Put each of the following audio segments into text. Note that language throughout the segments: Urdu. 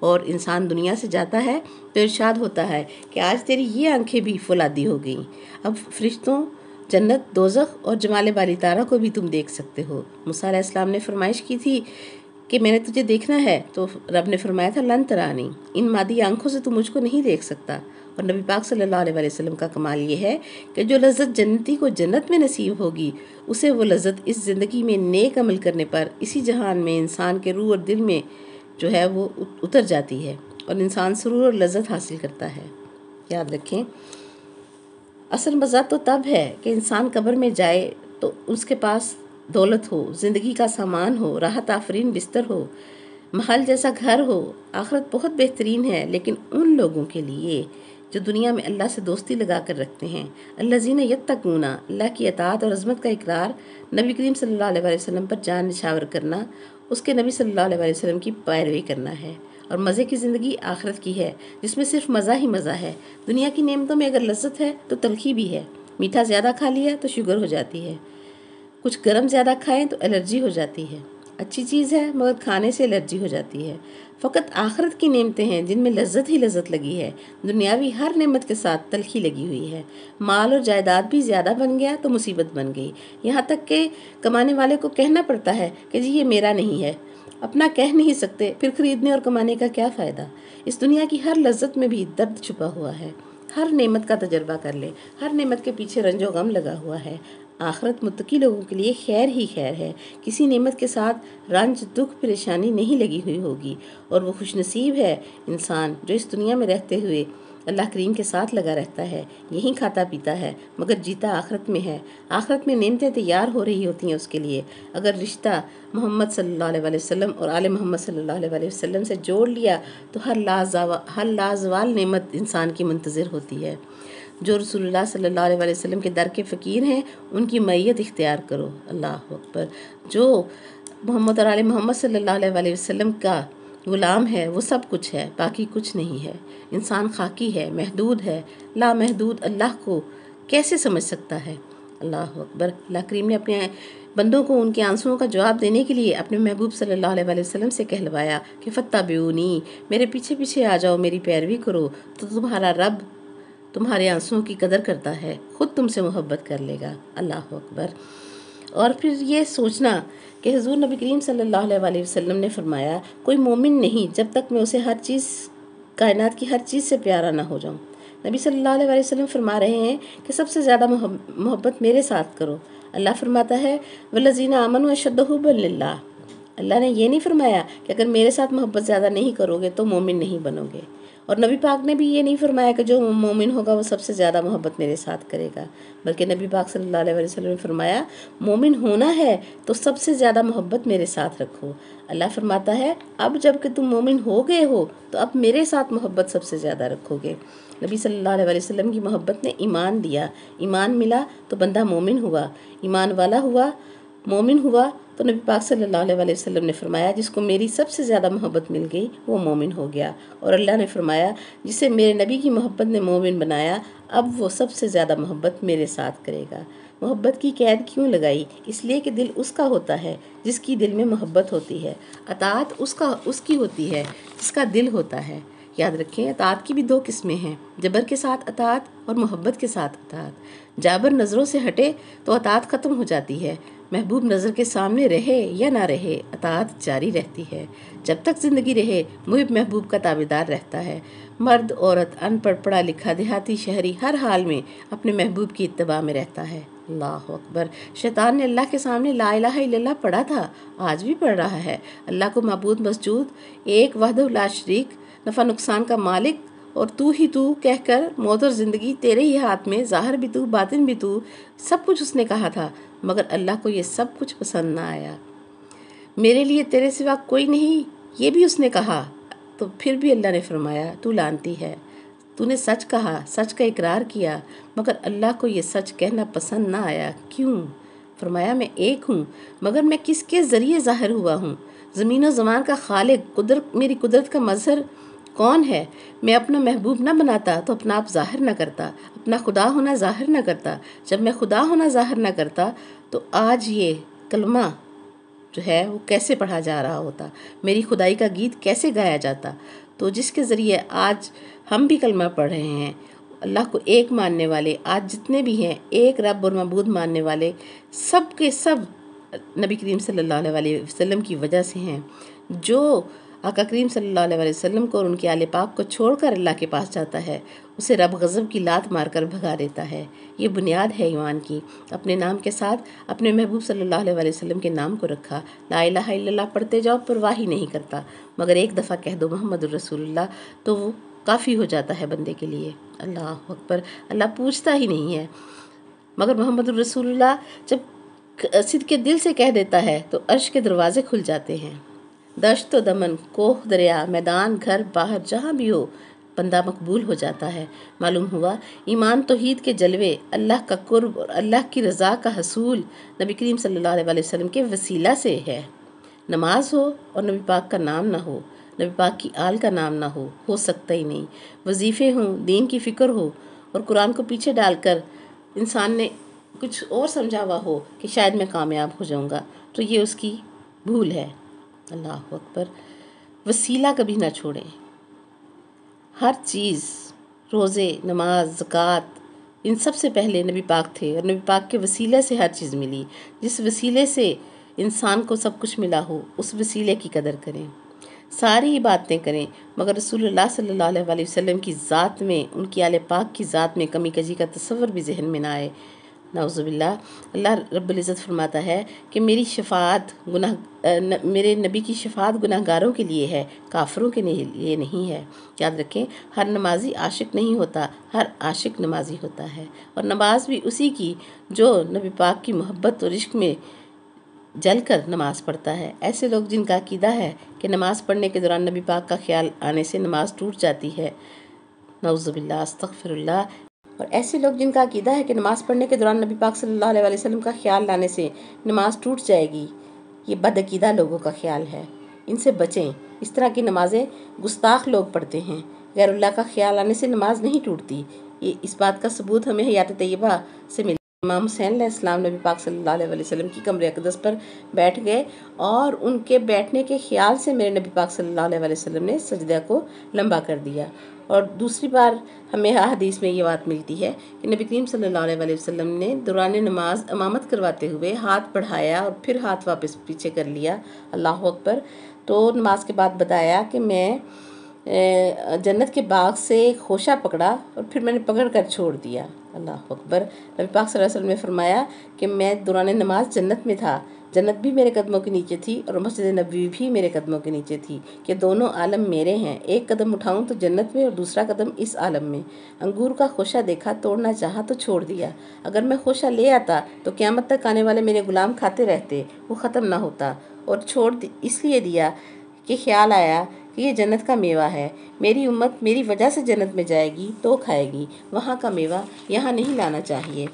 اور انسان دنیا سے جاتا ہے تو ارشاد ہوتا ہے کہ آج تیری یہ آنکھیں بھی فولادی ہو گئیں، اب فرشتوں، جنت، دوزخ اور جمال باری تعالیٰ کو بھی تم دیکھ سکتے ہو۔ موسیٰ علیہ السلام نے فرمائش کی تھی کہ میں نے تجھے دیکھنا ہے، تو رب نے فرمایا تھا لن ترانی، ان مادی آنکھوں سے تو مجھ کو نہیں دیکھ سکتا۔ اور نبی پاک صلی اللہ علیہ وسلم کا کمال یہ ہے کہ جو لذت جنتی کو جنت میں نصیب ہوگی، اسے وہ لذت اس زندگی میں نیک عمل کرنے پر اسی جہان میں انسان کے روح اور دل میں جو ہے وہ اتر جاتی ہے اور انسان سرور اور لذت حاصل کرتا ہے۔ یاد رکھیں، اصل مزہ تو تب ہے کہ انسان قبر میں جائے تو اس کے پاس دولت ہو، زندگی کا سامان ہو، راحت آفرین بستر ہو، محل جیسا گھر ہو۔ آخرت بہت بہترین ہے، لیکن ان لوگوں کے لیے جو دنیا میں اللہ سے دوستی لگا کر رکھتے ہیں۔ الذین یتقون، اللہ کی اطاعت اور عظمت کا اقرار، نبی کریم صلی اللہ علیہ وسلم پر جان نشاور کرنا، اس کے نبی صلی اللہ علیہ وسلم کی پیروی کرنا ہے۔ اور مزے کی زندگی آخرت کی ہے، جس میں صرف مزہ ہی مزہ ہے۔ دنیا کی نعمتوں میں اگر لذت ہے تو تلخی بھی ہے۔ میٹھا زیادہ کھا لیا تو شوگر ہو جاتی ہے، کچھ گرم زیادہ کھائیں تو الرجی ہو جاتی ہے۔ اچھی چیز ہے مگر کھانے سے الرجی ہو جاتی ہے۔ فقط آخرت کی نعمتیں ہیں جن میں لذت ہی لذت لگی ہے، دنیاوی ہر نعمت کے ساتھ تلخی لگی ہوئی ہے۔ مال اور جائیداد بھی زیادہ بن گیا تو مصیبت بن گئی، یہاں تک کہ کمانے والے کو کہنا پڑتا ہے کہ جی یہ میرا نہیں ہے، اپنا کہہ نہیں سکتے، پھر خریدنے اور کمانے کا کیا فائدہ۔ اس دنیا کی ہر لذت میں بھی درد چھپا ہوا ہے۔ ہر نعمت کا تجربہ کر لے، ہر نعمت کے پیچھے رنج و غم لگا ہوا ہے۔ آخرت متقی لوگوں کے لیے خیر ہی خیر ہے، کسی نعمت کے ساتھ رنج، دکھ، پریشانی نہیں لگی ہوئی ہوگی، اور وہ خوش نصیب ہے انسان جو اس دنیا میں رہتے ہوئے اللہ کریم کے ساتھ لگا رہتا ہے، یہیں کھاتا پیتا ہے مگر جیتا آخرت میں ہے۔ آخرت میں نعمتیں تیار ہو رہی ہوتی ہیں اس کے لیے۔ اگر رشتہ محمد صلی اللہ علیہ وسلم اور آل محمد صلی اللہ علیہ وسلم سے جوڑ لیا تو ہر لازوال نعمت انسان کی منتظر ہوتی ہے۔ جو رسول اللہ صلی اللہ علیہ وسلم کے در کے فقیر ہیں ان کی معیت اختیار کرو۔ اللہ اکبر۔ جو محمد اور آل محمد صلی اللہ علیہ وسلم کا غلام ہے وہ سب کچھ ہے، باقی کچھ نہیں ہے۔ انسان خاکی ہے، محدود ہے، لامحدود اللہ کو کیسے سمجھ سکتا ہے؟ اللہ اکبر۔ اللہ کریم نے اپنے بندوں کو ان کے آنسوؤں کا جواب دینے کے لیے اپنے محبوب صلی اللہ علیہ وسلم سے کہلوایا کہ فتبعونی، میرے پیچھے پیچھے آ جاؤ، میری پیروی کرو، تو تمہارا رب تمہارے آنسوؤں کی قدر کرتا ہے، خود تم سے محبت کر لے گا۔ اللہ اکبر۔ اور پھر یہ سوچنا کہ حضور نبی کریم صلی اللہ علیہ وسلم نے فرمایا کوئی مومن نہیں جب تک میں اسے ہر چیز، کائنات کی ہر چیز سے پیارا نہ ہو جاؤں۔ نبی صلی اللہ علیہ وسلم فرما رہے ہیں کہ سب سے زیادہ محبت میرے ساتھ کرو۔ اللہ فرماتا ہے والذین آمنوا اشد حبا للہ۔ اللہ نے یہ نہیں فرمایا کہ اگر میرے ساتھ محبت زیادہ نہیں کرو گے تو مومن نہیں بنو گے، اور نبی پاک نے بھی یہ نہیں فرمایا کہ جو مومن ہوگا وہ سب سے زیادہ محبت میرے ساتھ کرے گا، بلکہ نبی پاک صلی اللہ علیہ وسلم نے فرمایا مومن ہونا ہے تو سب سے زیادہ محبت میرے ساتھ رکھو۔ اللہ فرماتا ہے اب جب کہ تم مومن ہو گئے ہو تو اب میرے ساتھ محبت سب سے زیادہ رکھو گے۔ نبی صلی اللہ علیہ وسلم کی محبت نے ایمان دیا، ایمان ملا تو بندہ مومن ہوا، ایمان والا ہوا، مومن ہوا تو نبی پاک صلی اللہ علیہ وسلم نے فرمایا جس کو میری سب سے زیادہ محبت مل گئی وہ مومن ہو گیا، اور اللہ نے فرمایا جسے میرے نبی کی محبت نے مومن بنایا اب وہ سب سے زیادہ محبت میرے ساتھ کرے گا۔ محبت کی قید کیوں لگائی؟ اس لیے کہ دل اس کا ہوتا ہے جس کی دل میں محبت ہوتی ہے، اطاعت اس کی ہوتی ہے جس کا دل ہوتا ہے۔ یاد رکھیں اطاعت کی بھی دو قسمیں ہیں، جبر کے ساتھ اطاعت اور محبت کے ساتھ اطاعت۔ جابر نظروں سے ہٹے تو اطاعت ختم ہو جاتی ہے، محبوب نظر کے سامنے رہے یا نہ رہے اطاعت جاری رہتی ہے۔ جب تک زندگی رہے محب محبوب کا تابعدار رہتا ہے۔ مرد، عورت، ان پڑھ، پڑھا لکھا، دیہاتی، شہری، ہر حال میں اپنے محبوب کی اتباع میں رہتا ہے۔ اللہ اکبر۔ شیطان نے اللہ کے سامنے لا الہ الا اللہ پڑھا تھا، آج بھی پڑھ رہا ہے۔ اللہ کو معبود مسجود، ایک وحدہ لا شریک، نفع نقصان کا مالک، اور تو ہی تو کہہ کر موت اور زندگی تیرے ہی ہاتھ میں، ظاہر بھی تو باطن بھی تو، سب کچھ اس نے کہا تھا، مگر اللہ کو یہ سب کچھ پسند نہ آیا۔ میرے لیے تیرے سوا کوئی نہیں یہ بھی اس نے کہا، تو پھر بھی اللہ نے فرمایا تو لعنتی ہے، تو نے سچ کہا، سچ کا اقرار کیا، مگر اللہ کو یہ سچ کہنا پسند نہ آیا۔ کیوں؟ فرمایا میں ایک ہوں مگر میں کس کے ذریعے ظاہر ہوا ہوں؟ زمین و زمان کا خالق، میری قدرت کا مظہر کون ہے؟ میں اپنا محبوب نہ بناتا تو اپنا آپ ظاہر نہ کرتا، اپنا خدا ہونا ظاہر نہ کرتا۔ جب میں خدا ہونا ظاہر نہ کرتا تو آج یہ کلمہ جو ہے وہ کیسے پڑھا جا رہا ہوتا، میری خدائی کا گیت کیسے گایا جاتا؟ تو جس کے ذریعے آج ہم بھی کلمہ پڑھ رہے ہیں، اللہ کو ایک ماننے والے آج جتنے بھی ہیں، ایک رب اور معبود ماننے والے، سب کے سب نبی کریم صلی اللہ علیہ وسلم کی وجہ سے ہیں۔ جو آقا کریم صلی اللہ علیہ وسلم کو اور ان کے آل پاک کو چھوڑ کر اللہ کے پاس جاتا ہے، اسے رب غضب کی لات مار کر بھگا دیتا ہے۔ یہ بنیاد ہے ایمان کی۔ اپنے نام کے ساتھ اپنے محبوب صلی اللہ علیہ وسلم کے نام کو رکھا۔ لا الہ الا اللہ پڑھتے جاؤ، پرواہ ہی نہیں کرتا، مگر ایک دفعہ کہہ دو محمد الرسول اللہ تو وہ کافی ہو جاتا ہے بندے کے لیے۔ اللہ اکبر، اللہ پوچھتا ہی نہیں ہے۔ مگر محمد الرسول اللہ جب صدق کے دل سے کہہ دیتا ہے تو عرش کے دروازے کھل جاتے ہیں۔ دشت و دمن، کوہ دریا، میدان، گھر باہر، جہاں بھی ہو بندہ مقبول ہو جاتا ہے۔ معلوم ہوا ایمان توحید کے جلوے، اللہ کا قرب اور اللہ کی رضا کا حصول نبی کریم صلی اللہ علیہ وسلم کے وسیلہ سے ہے۔ نماز ہو اور نبی پاک کا نام نہ ہو، نبی پاک کی آل کا نام نہ ہو سکتا ہی نہیں۔ وظیفے ہوں، دین کی فکر ہو اور قرآن کو پیچھے ڈال کر انسان نے کچھ اور سمجھا ہوا ہو کہ شاید میں کامیاب ہو جاؤں گا، تو یہ اس کی بھول ہے۔ اللہ اکبر، وسیلہ کبھی نہ چھوڑیں۔ ہر چیز، روزے، نماز، زکوٰۃ، ان سب سے پہلے نبی پاک تھے اور نبی پاک کے وسیلے سے ہر چیز ملی۔ جس وسیلے سے انسان کو سب کچھ ملا ہو، اس وسیلے کی قدر کریں۔ ساری باتیں کریں، مگر رسول اللہ صلی اللہ علیہ وسلم کی ذات میں، ان کی آل پاک کی ذات میں کمی کجی کا تصور بھی ذہن میں نہ آئے۔ نعوذ باللہ۔ اللہ رب العزت فرماتا ہے کہ میرے نبی کی شفاعت گناہ گاروں کے لیے ہے، کافروں کے لیے نہیں ہے۔ یاد رکھیں، ہر نمازی عاشق نہیں ہوتا، ہر عاشق نمازی ہوتا ہے، اور نماز بھی اسی کی جو نبی پاک کی محبت اور عشق میں جل کر نماز پڑھتا ہے۔ ایسے لوگ جن کا عقیدہ ہے کہ نماز پڑھنے کے دوران نبی پاک کا خیال آنے سے نماز ٹوٹ جاتی ہے، نعوذ باللہ، استغفر اللہ۔ اور ایسے لوگ جن کا عقیدہ ہے کہ نماز پڑھنے کے دوران نبی پاک صلی اللہ علیہ وسلم کا خیال لانے سے نماز ٹوٹ جائے گی، یہ بد عقیدہ لوگوں کا خیال ہے، ان سے بچیں۔ اس طرح کی نمازیں گستاخ لوگ پڑھتے ہیں۔ غیر اللہ کا خیال آنے سے نماز نہیں ٹوٹتی۔ اس بات کا ثبوت ہمیں حیات طیبہ سے ملا۔ امام حسین علیہ السلام نبی پاک صلی اللہ علیہ وسلم کی کمر اقدس پر بیٹھ گئے اور ان کے بیٹھنے کے خیال سے میرے نبی پاک صلی اللہ علیہ وسلم نے سجدہ کو لمبا کر دیا۔ اور دوسری بار ہمیں حدیث میں یہ بات ملتی ہے کہ نبی کریم صلی اللہ علیہ وسلم نے دوران نماز امامت کرواتے ہوئے ہاتھ بڑھایا اور پھر ہاتھ واپس پیچھے کر لیا۔ اللہ اکبر۔ تو نماز کے بعد بتایا کہ میں جنت کے باغ سے ایک خوشہ پکڑا اور پھر میں نے پکڑ کر چھوڑ دیا۔ اللہ اکبر۔ نبی پاک صلی اللہ علیہ وسلم نے فرمایا کہ میں دوران نماز جنت میں تھا، جنت بھی میرے قدموں کے نیچے تھی اور مسجد نبوی بھی میرے قدموں کے نیچے تھی، کہ دونوں عالم میرے ہیں، ایک قدم اٹھاؤں تو جنت میں اور دوسرا قدم اس عالم میں۔ انگور کا خوشہ دیکھا، توڑنا چاہا تو چھوڑ دیا۔ اگر میں خوشہ لے آتا تو قیامت تک آنے والے میرے غلام کھاتے رہتے، وہ ختم نہ ہوتا، اور چھوڑ اس لیے دیا کہ خیال آیا کہ یہ جنت کا میوہ ہے، میری امت میری وجہ سے جنت میں جائے گی تو کھائے گی، وہاں کا میوہ یہاں نہیں لانا چاہیے۔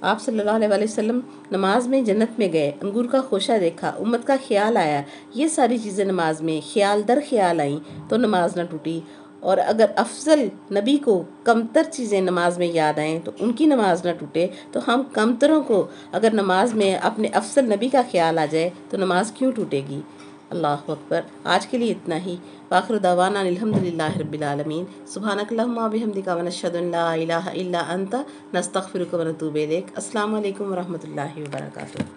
آپ صلی اللہ علیہ وسلم نماز میں جنت میں گئے، انگور کا خوشہ دیکھا، امت کا خیال آیا، یہ ساری چیزیں نماز میں خیال در خیال آئیں تو نماز نہ ٹوٹی۔ اور اگر افضل نبی کو کمتر چیزیں نماز میں یاد آئیں تو ان کی نماز نہ ٹوٹے، تو ہم کمتروں کو اگر نماز میں اپنے افضل نبی کا خیال آ جائے تو نماز کیوں ٹوٹے گی؟ اللہ اکبر۔ آج کے لیے اتنا ہی۔ وآخر دعوانا الحمدللہ رب العالمین۔ سبحانک اللہم و بحمدک ونشہد ان لا الہ الا انت نستغفرک ونتوب الیک۔ السلام علیکم ورحمۃ اللہ وبرکاتہ۔